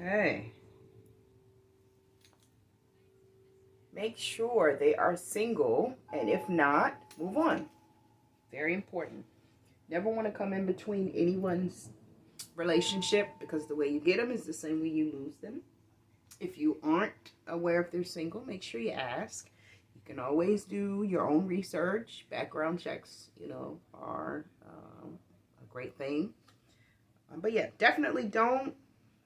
Okay. Make sure they are single, and if not, move on. Very important. Never want to come in between anyone's relationship, because the way you get them is the same way you lose them. If you aren't aware if they're single, make sure you ask. You can always do your own research. Background checks, are a great thing. But yeah, definitely don't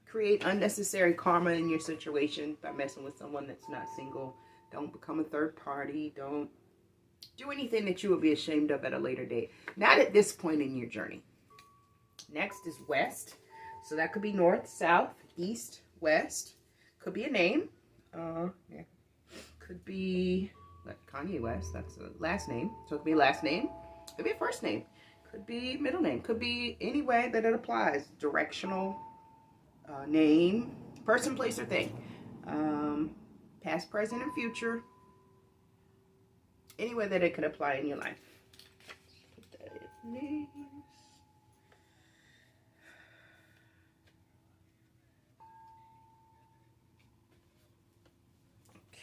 create unnecessary karma in your situation by messing with someone that's not single. Don't become a third party. Don't do anything that you will be ashamed of at a later date. Not at this point in your journey. Next is west. So that could be north, south, east, west. Could be a name. Yeah. Could be like Kanye West. That's a last name. So it could be a last name. Could be a first name. Could be middle name. Could be any way that it applies. Directional name, person, place, or thing. Past, present, and future. Any way that it could apply in your life. Put that in names.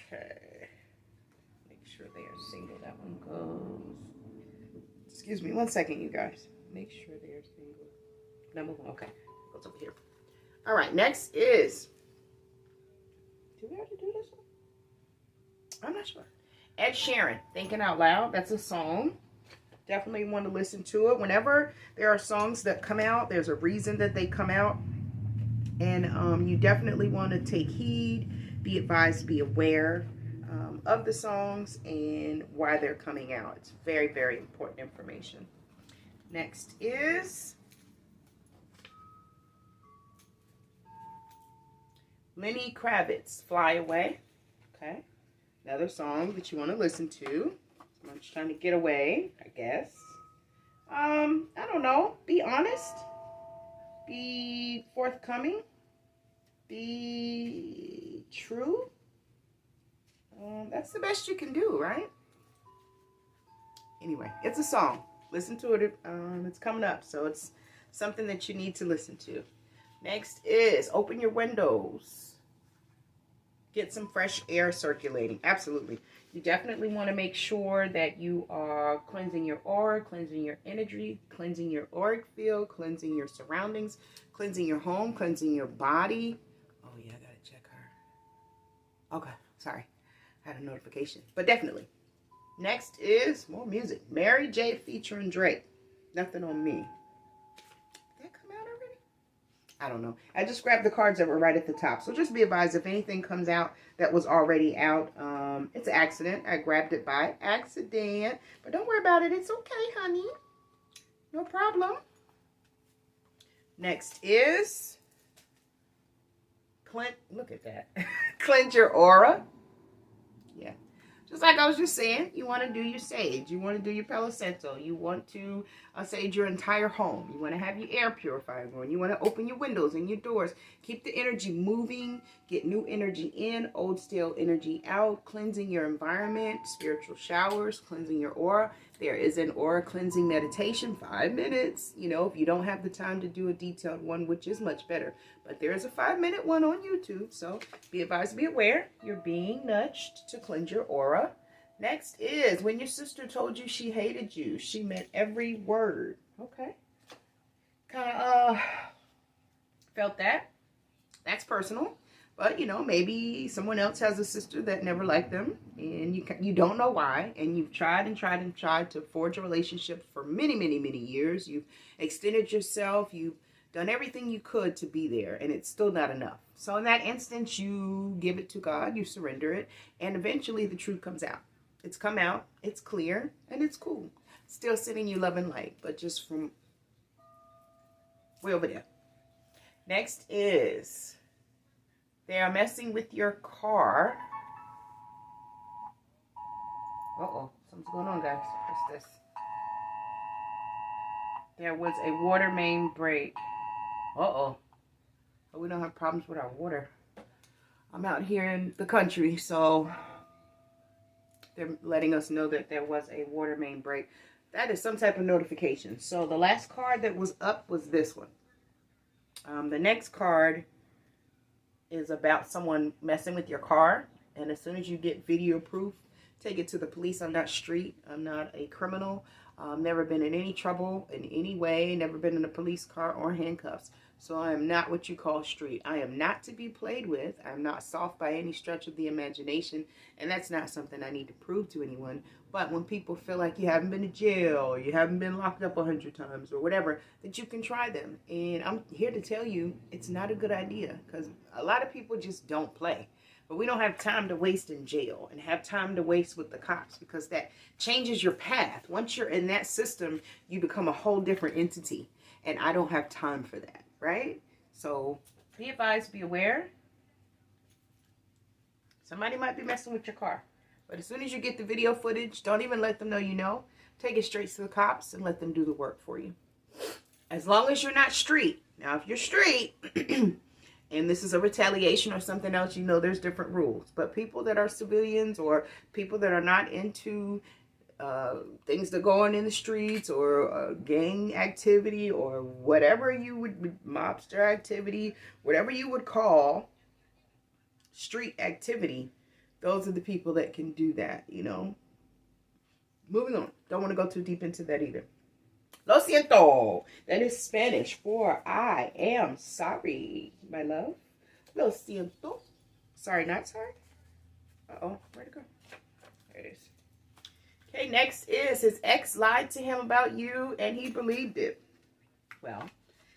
Okay. Make sure they are single. That one goes. Excuse me 1 second, you guys. Make sure they are single. Number one. Okay. Goes over here. All right. Next is. Do we have to do this one? I'm not sure. Ed Sheeran, Thinking Out Loud. That's a song. Definitely want to listen to it. Whenever there are songs that come out, there's a reason that they come out. And you definitely want to take heed, be advised, be aware of the songs and why they're coming out. It's very, very important information. Next is Lenny Kravitz, Fly Away. Okay. Another song that you want to listen to. I'm just trying to get away, I guess. I don't know. Be honest. Be forthcoming. Be true. That's the best you can do, right? Anyway, it's a song. Listen to it. It's coming up, so it's something that you need to listen to. Next is Open Your Windows. Get some fresh air circulating. Absolutely. You definitely want to make sure that you are cleansing your aura, cleansing your energy, cleansing your auric field, cleansing your surroundings, cleansing your home, cleansing your body. Oh, yeah, I got to check her. Okay, sorry. I had a notification. But definitely. Next is more music. Mary J. featuring Drake. Nothing on Me. I don't know. I just grabbed the cards that were right at the top. So just be advised, if anything comes out that was already out, it's an accident. I grabbed it by accident. But don't worry about it. It's okay, honey. No problem. Next is look at that. Cleanse your aura. Yeah. Just like I was just saying, you want to do your sage. You want to do your Palo Santo. You want to sage your entire home. You want to have your air purifier going. You want to open your windows and your doors. Keep the energy moving. Get new energy in, old stale energy out. Cleansing your environment, spiritual showers, cleansing your aura. There is an aura cleansing meditation, 5 minutes. If you don't have the time to do a detailed one, which is much better. But there is a 5-minute one on YouTube. So be advised, be aware. You're being nudged to cleanse your aura. Next is when your sister told you she hated you. She meant every word. Okay. Kind of felt that. That's personal. But, maybe someone else has a sister that never liked them, and you don't know why, and you've tried and tried and tried to forge a relationship for many, many, many years. You've extended yourself. You've done everything you could to be there, and it's still not enough. So in that instance, you give it to God, you surrender it, and eventually the truth comes out. It's come out, it's clear, and it's cool. Still sending you love and light, but just from way over there. Next is they are messing with your car. Uh-oh, something's going on, guys. What's this? There was a water main break. Uh-oh. But we don't have problems with our water. I'm out here in the country, so they're letting us know that there was a water main break. That is some type of notification. So the last card that was up was this one. The next card is about someone messing with your car. And as soon as you get video proof, take it to the police. I'm not street. I'm not a criminal. Never been in any trouble in any way. Never been in a police car or handcuffs. So I am not what you call street. I am not to be played with. I'm not soft by any stretch of the imagination. And that's not something I need to prove to anyone. But when people feel like you haven't been to jail or you haven't been locked up 100 times or whatever, that you can try them. And I'm here to tell you it's not a good idea, because a lot of people just don't play. But we don't have time to waste in jail and have time to waste with the cops, because that changes your path. Once you're in that system, you become a whole different entity. And I don't have time for that, right? So be advised, be aware. Somebody might be messing with your car. But as soon as you get the video footage, don't even let them know you know. Take it straight to the cops and let them do the work for you. As long as you're not street. Now, if you're street and this is a retaliation or something else, you know there's different rules. But people that are civilians or people that are not into things that go on in the streets or gang activity or whatever you would, mobster activity, whatever you would call street activity, those are the people that can do that, you know. Moving on. Don't want to go too deep into that either. Lo siento. That is Spanish for I am sorry, my love. Lo siento. Sorry, not sorry. Uh-oh. Where'd it go? There it is. Okay, next is his ex lied to him about you and he believed it. Well,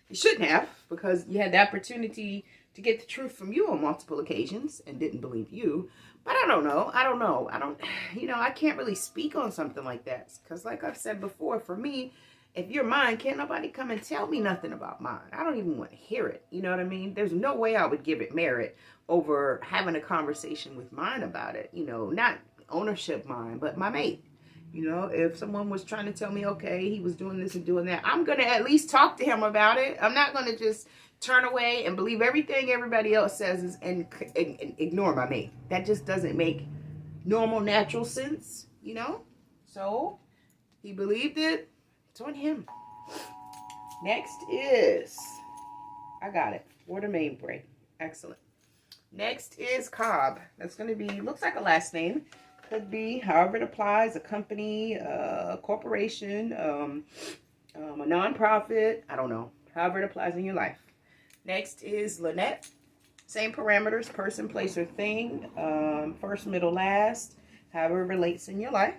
he shouldn't have, because you had the opportunity to get the truth from you on multiple occasions and didn't believe you. But I don't know. I can't really speak on something like that. Because like I've said before, for me, if you're mine, can't nobody come and tell me nothing about mine. I don't even want to hear it. You know what I mean? There's no way I would give it merit over having a conversation with mine about it. You know, not ownership mine, but my mate. You know, if someone was trying to tell me, okay, he was doing this and doing that, I'm going to at least talk to him about it. I'm not going to just turn away and believe everything everybody else says and ignore my mate. That just doesn't make normal, natural sense, you know? So, he believed it. It's on him. Next is, I got it, water main break. Excellent. Next is Cobb. That's going to be, looks like a last name. Could be, however it applies, a company, a corporation, a nonprofit. I don't know. However it applies in your life. Next is Lynette. Same parameters, person, place, or thing. First, middle, last. However it relates in your life.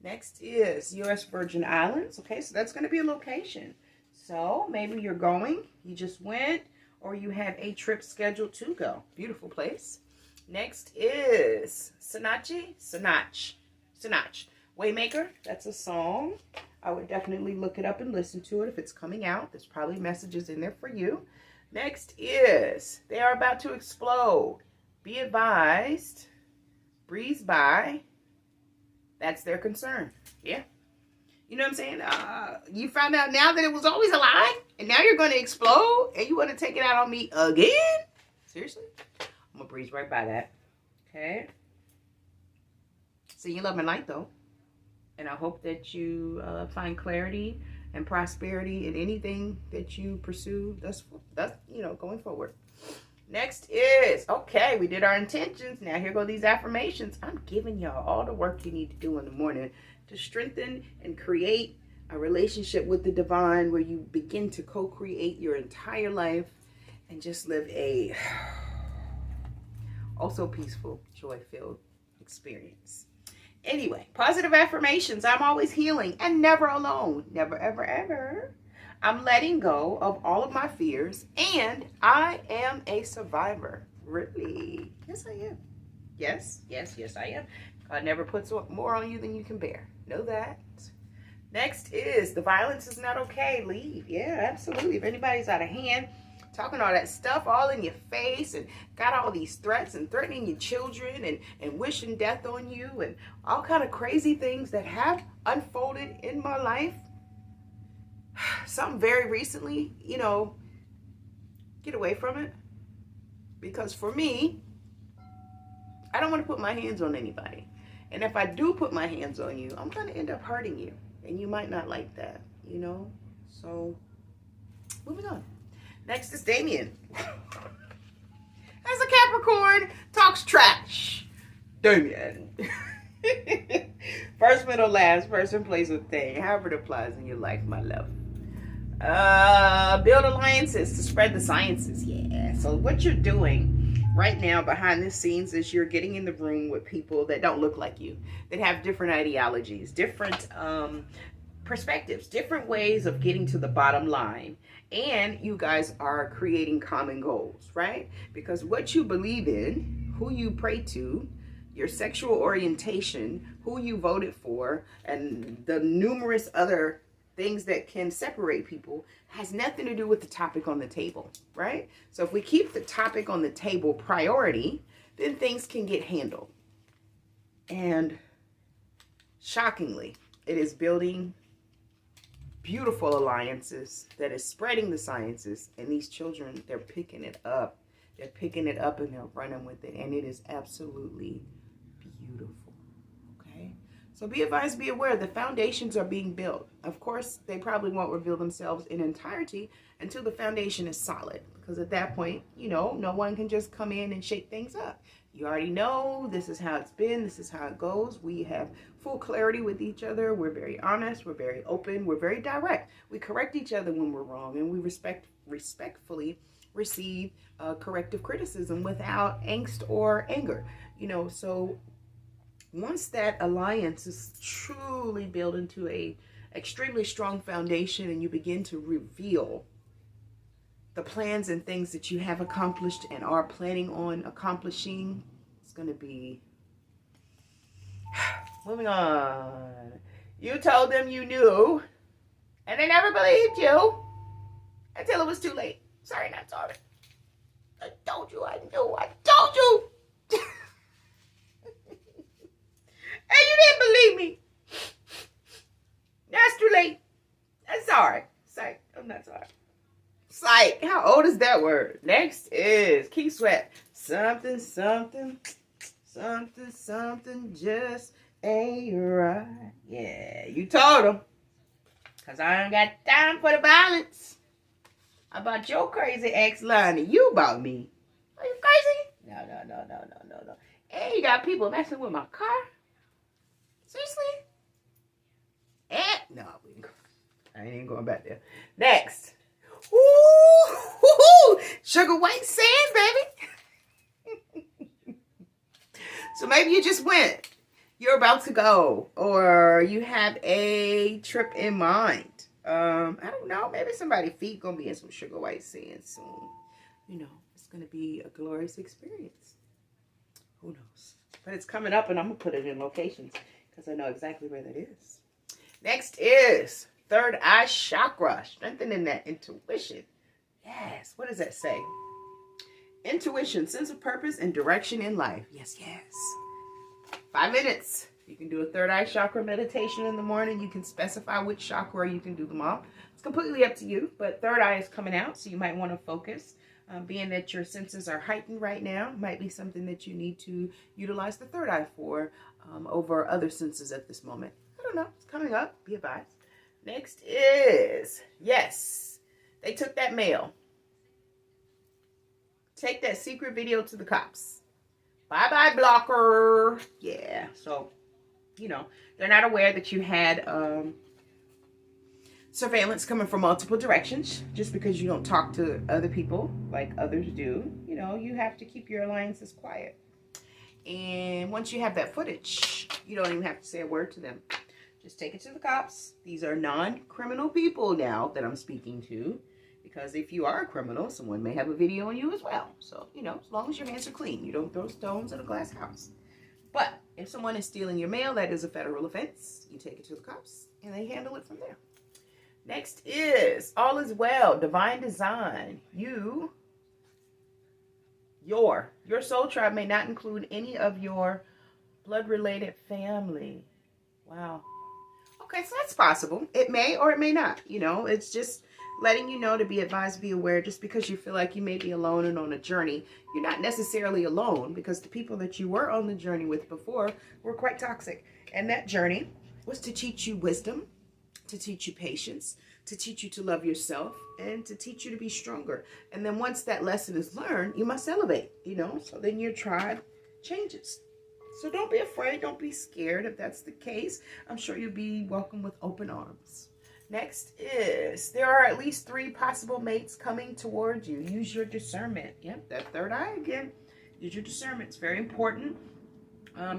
Next is U.S. Virgin Islands. Okay, so that's going to be a location. So maybe you're going, you just went, or you have a trip scheduled to go. Beautiful place. Next is Sinach. Waymaker, that's a song. I would definitely look it up and listen to it if it's coming out. There's probably messages in there for you. Next is They Are About to Explode. Be advised. Breeze by. That's their concern. Yeah. You know what I'm saying? You found out now that it was always a lie, and now you're going to explode, and you want to take it out on me again? Seriously? I'm going to breeze right by that. Okay. See you love and light, though. And I hope that you find clarity and prosperity in anything that you pursue. That's going forward. Next is, okay, we did our intentions. Now here go these affirmations. I'm giving y'all all the work you need to do in the morning to strengthen and create a relationship with the divine where you begin to co-create your entire life and just live a also peaceful, joy-filled experience. Anyway, positive affirmations. I'm always healing and never alone. Never, ever, ever. I'm letting go of all of my fears and I am a survivor. Really? Yes, I am. Yes, I am. God never puts more on you than you can bear. Know that. Next is the violence is not okay. Leave. Yeah, absolutely. If anybody's out of hand, talking all that stuff all in your face and got all these threats and threatening your children and wishing death on you and all kind of crazy things that have unfolded in my life. Something very recently, get away from it. Because for me, I don't want to put my hands on anybody. And if I do put my hands on you, I'm going to end up hurting you. And you might not like that, So, moving on. Next is Damien. That's talks trash. Damien. First, middle, last, person, place, or thing. However it applies in your life, my love. Build alliances to spread the sciences. Yeah. So what you're doing right now behind the scenes is you're getting in the room with people that don't look like you, that have different ideologies, different perspectives, different ways of getting to the bottom line. And you guys are creating common goals, right? Because what you believe in, who you pray to, your sexual orientation, who you voted for, and the numerous other things that can separate people has nothing to do with the topic on the table, right? So if we keep the topic on the table priority, then things can get handled. And shockingly, it is building beautiful alliances that is spreading the sciences, and these children, they're picking it up. They're picking it up and they're running with it, and it is absolutely beautiful. Okay, so be advised, be aware, the foundations are being built. Of course, they probably won't reveal themselves in entirety until the foundation is solid, because at that point, you know, no one can just come in and shake things up. You already know this is how it's been, this is how it goes. We have full clarity with each other. We're very honest, we're very open, we're very direct. We correct each other when we're wrong, and we respectfully receive corrective criticism without angst or anger. You know, so once that alliance is truly built into a extremely strong foundation, and you begin to reveal the plans and things that you have accomplished and are planning on accomplishing, it's going to be... Moving on. You told them you knew, and they never believed you until it was too late. Sorry, not sorry. I told you I knew. I told you. And you didn't believe me. That's too late. I'm sorry. Psych. I'm not sorry. Psych. How old is that word? Next is Keith Sweat. Something, something, something, something just ain't right. Yeah, you told him. Because I ain't got time for the violence. About your crazy ex lying to you about me. Are you crazy? No. And you got people messing with my car? Seriously? No, I ain't even going back there. Next. Ooh, sugar white sand, baby. So maybe you just went. You're about to go. Or you have a trip in mind. I don't know. Maybe somebody's feet gonna be in some sugar white sand soon. You know, it's gonna be a glorious experience. Who knows? But it's coming up, and I'm gonna put it in locations because I know exactly where that is. Next is third eye chakra, strengthening that intuition. Yes. What does that say? Intuition, sense of purpose, and direction in life. Yes. 5 minutes. You can do a third eye chakra meditation in the morning. You can specify which chakra, you can do them all. It's completely up to you, but third eye is coming out, so you might want to focus. Being that your senses are heightened right now, might be something that you need to utilize the third eye for over other senses at this moment. I don't know. It's coming up. Be advised. Next is, yes, they took that mail. Take that secret video to the cops. Bye-bye, blocker. Yeah, so... You know, they're not aware that you had surveillance coming from multiple directions. Just because you don't talk to other people like others do, you know, you have to keep your alliances quiet. And once you have that footage, you don't even have to say a word to them. Just take it to the cops. These are non-criminal people now that I'm speaking to. Because if you are a criminal, someone may have a video on you as well. So, you know, as long as your hands are clean, you don't throw stones at a glass house. But if someone is stealing your mail, that is a federal offense. You take it to the cops, and they handle it from there. Next is all is well, divine design. Your soul tribe may not include any of your blood-related family. Wow. Okay, so that's possible. It may or it may not. You know, it's just letting you know to be advised, be aware. Just because you feel like you may be alone and on a journey, you're not necessarily alone, because the people that you were on the journey with before were quite toxic. And that journey was to teach you wisdom, to teach you patience, to teach you to love yourself, and to teach you to be stronger. And then once that lesson is learned, you must elevate, you know. So then your tribe changes. So don't be afraid. Don't be scared. If that's the case, I'm sure you'll be welcomed with open arms. Next is, there are at least 3 possible mates coming towards you. Use your discernment. Yep, that third eye again. Use your discernment. It's very important.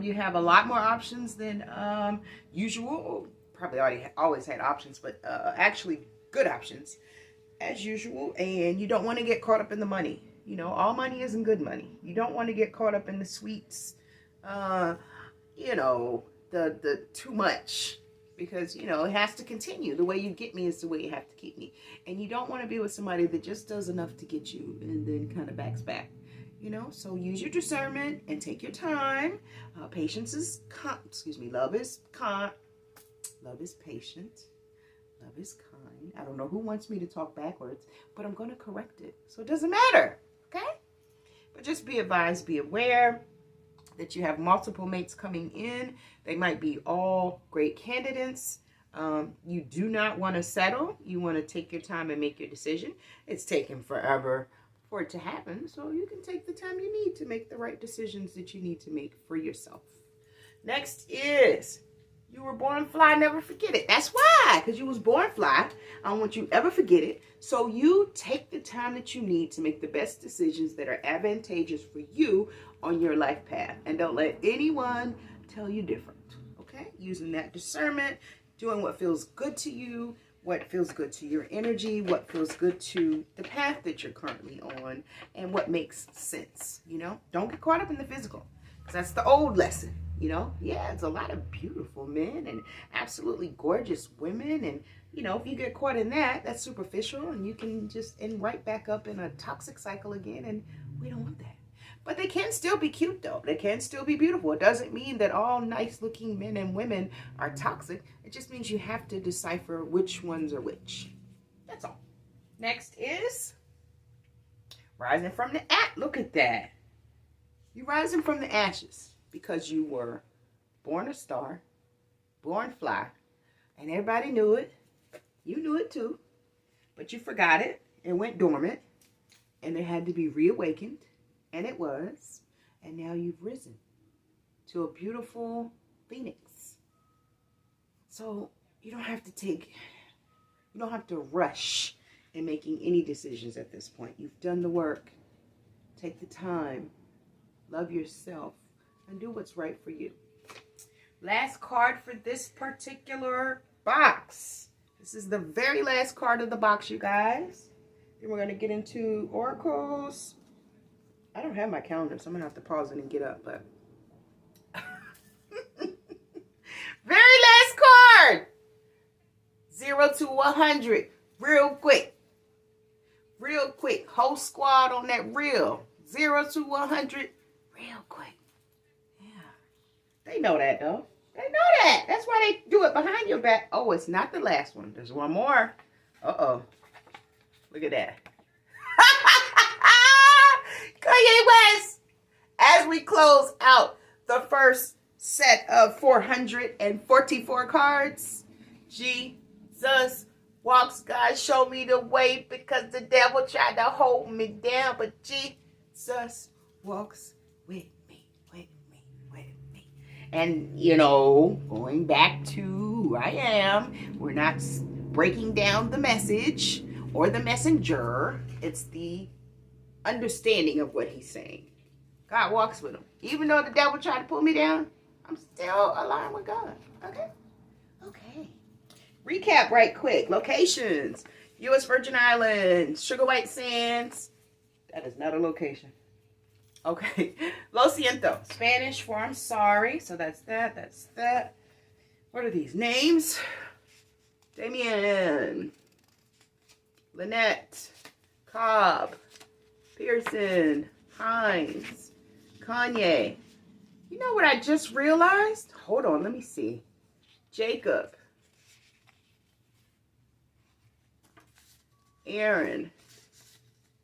You have a lot more options than usual. Probably always had options, but actually good options as usual. And you don't want to get caught up in the money. You know, all money isn't good money. You don't want to get caught up in the sweets, you know, the too much. Because, you know, it has to continue. The way you get me is the way you have to keep me. And you don't want to be with somebody that just does enough to get you and then kind of backs back. You know, so use your discernment and take your time. Patience is, love is kind. Love is patient. Love is kind. I don't know who wants me to talk backwards, but I'm going to correct it. So it doesn't matter, okay? But just be advised, be aware that you have multiple mates coming in. They might be all great candidates. You do not want to settle. You want to take your time and make your decision. It's taken forever for it to happen, so you can take the time you need to make the right decisions that you need to make for yourself. Next is, you were born fly, never forget it. That's why, because you was born fly. I don't want you to ever forget it. So you take the time that you need to make the best decisions that are advantageous for you on your life path. And don't let anyone tell you different, okay? Using that discernment, doing what feels good to you, what feels good to your energy, what feels good to the path that you're currently on, and what makes sense, you know? Don't get caught up in the physical, because that's the old lesson, you know? Yeah, it's a lot of beautiful men and absolutely gorgeous women, and, you know, if you get caught in that, that's superficial, and you can just end right back up in a toxic cycle again, and we don't want that. But they can still be cute, though. They can still be beautiful. It doesn't mean that all nice-looking men and women are toxic. It just means you have to decipher which ones are which. That's all. Next is rising from the ash. Look at that. You're rising from the ashes because you were born a star, born fly, and everybody knew it. You knew it, too. But you forgot it and went dormant, and it had to be reawakened. And it was, and now you've risen to a beautiful phoenix. So you don't have to rush in making any decisions at this point. You've done the work. Take the time, love yourself, and do what's right for you. Last card for this particular box. This is the very last card of the box, you guys. Then we're going to get into oracles. I don't have my calendar, so I'm going to have to pause it and get up. But very last card. 0 to 100. Real quick. Real quick. Whole squad on that reel. 0 to 100. Real quick. Yeah. They know that, though. They know that. That's why they do it behind your back. Oh, it's not the last one. There's one more. Uh-oh. Look at that. Kanye West, as we close out the first set of 444 cards, Jesus walks, God show me the way because the devil tried to hold me down, but Jesus walks with me. And, you know, going back to who I am, we're not breaking down the message or the messenger. It's the understanding of what he's saying. God walks with him. Even though the devil tried to pull me down, I'm still aligned with God. Okay. Recap right quick. Locations. U.S. Virgin Islands. Sugar White Sands. That is not a location. Okay. Lo siento. Spanish for I'm sorry. So that's that. What are these names? Damien. Lynette. Cobb. Pearson, Hines, Kanye. You know what I just realized? Hold on, let me see. Jacob, Aaron,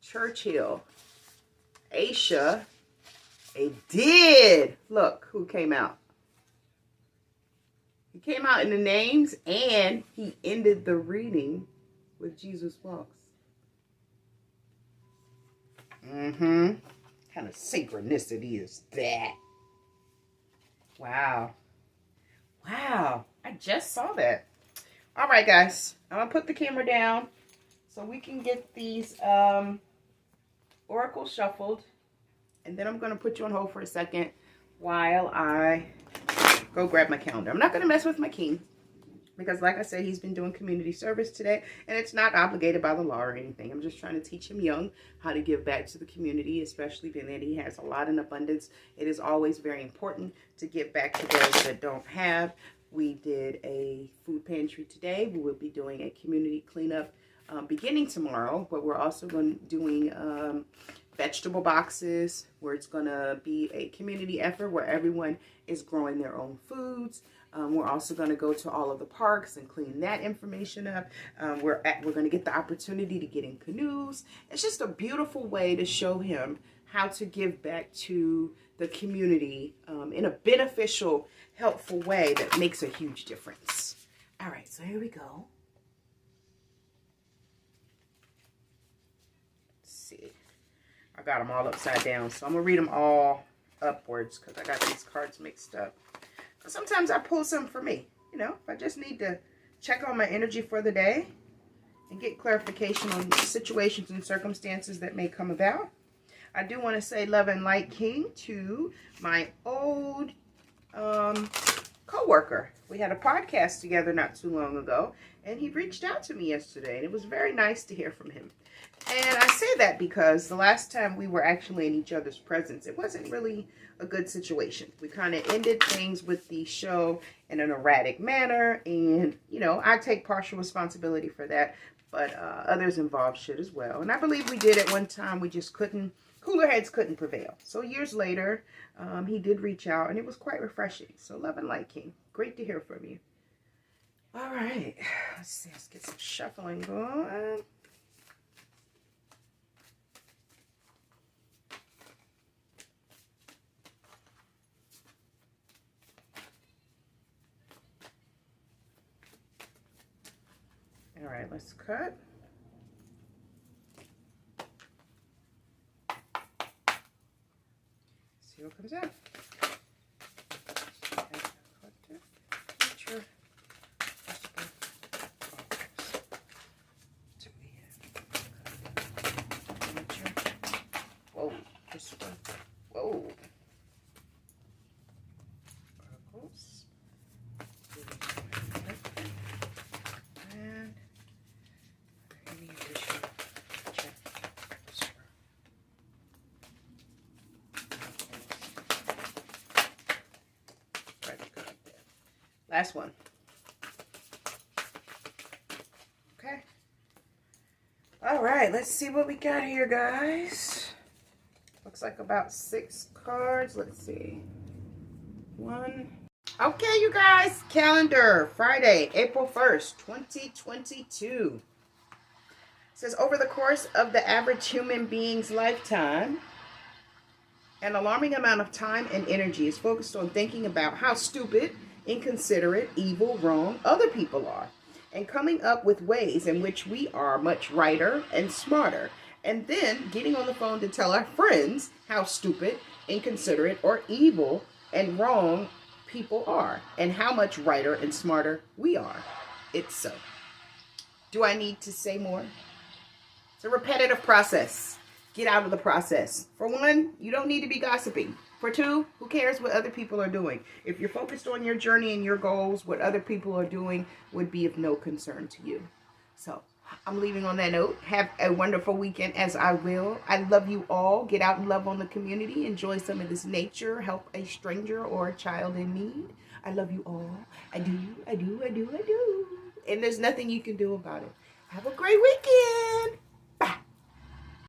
Churchill, Aisha. They did. Look who came out. He came out in the names, and he ended the reading with Jesus Walks. Kind of synchronicity is that? Wow. Wow. I just saw that. All right, guys. I'm going to put the camera down so we can get these oracles shuffled. And then I'm going to put you on hold for a second while I go grab my calendar. I'm not going to mess with my king because, like I said, he's been doing community service today. And it's not obligated by the law or anything. I'm just trying to teach him young how to give back to the community, especially being that he has a lot in abundance. It is always very important to give back to those that don't have. We did a food pantry today. We will be doing a community cleanup beginning tomorrow, but we're also doing vegetable boxes where it's going to be a community effort where everyone is growing their own foods. We're also going to go to all of the parks and clean that information up. We're going to get the opportunity to get in canoes. It's just a beautiful way to show him how to give back to the community in a beneficial, helpful way that makes a huge difference. All right, so here we go. Let's see. I got them all upside down, so I'm going to read them all upwards because I got these cards mixed up. Sometimes I pull some for me, you know, if I just need to check on my energy for the day and get clarification on situations and circumstances that may come about. I do want to say love and light, King, to my old co-worker. We had a podcast together not too long ago, and he reached out to me yesterday, and it was very nice to hear from him. And I say that because the last time we were actually in each other's presence, it wasn't really a good situation. We kind of ended things with the show in an erratic manner, and, you know, I take partial responsibility for that, but others involved should as well. And I believe we did at one time. We just couldn't, cooler heads couldn't prevail. So years later, he did reach out, and it was quite refreshing. So love and light, King. Great to hear from you. All right. Let's see. Let's get some shuffling going. All right, let's cut. See what comes out. Whoa, this one. Whoa. Oracles. And any additional check. Right, good. Last one. Okay. All right, let's see what we got here, guys. Looks like about 6 cards. Let's see. 1. Okay, you guys. Calendar. Friday, April 1st, 2022. It says, over the course of the average human being's lifetime, an alarming amount of time and energy is focused on thinking about how stupid, inconsiderate, evil, wrong other people are, and coming up with ways in which we are much righter and smarter, and then getting on the phone to tell our friends how stupid, inconsiderate, or evil and wrong people are, and how much righter and smarter we are. It's so. Do I need to say more? It's a repetitive process. Get out of the process. For one, you don't need to be gossiping. For two, who cares what other people are doing? If you're focused on your journey and your goals, what other people are doing would be of no concern to you. So I'm leaving on that note. Have a wonderful weekend, as I will. I love you all. Get out and love on the community. Enjoy some of this nature. Help a stranger or a child in need. I love you all. I do, I do, I do, I do. And there's nothing you can do about it. Have a great weekend.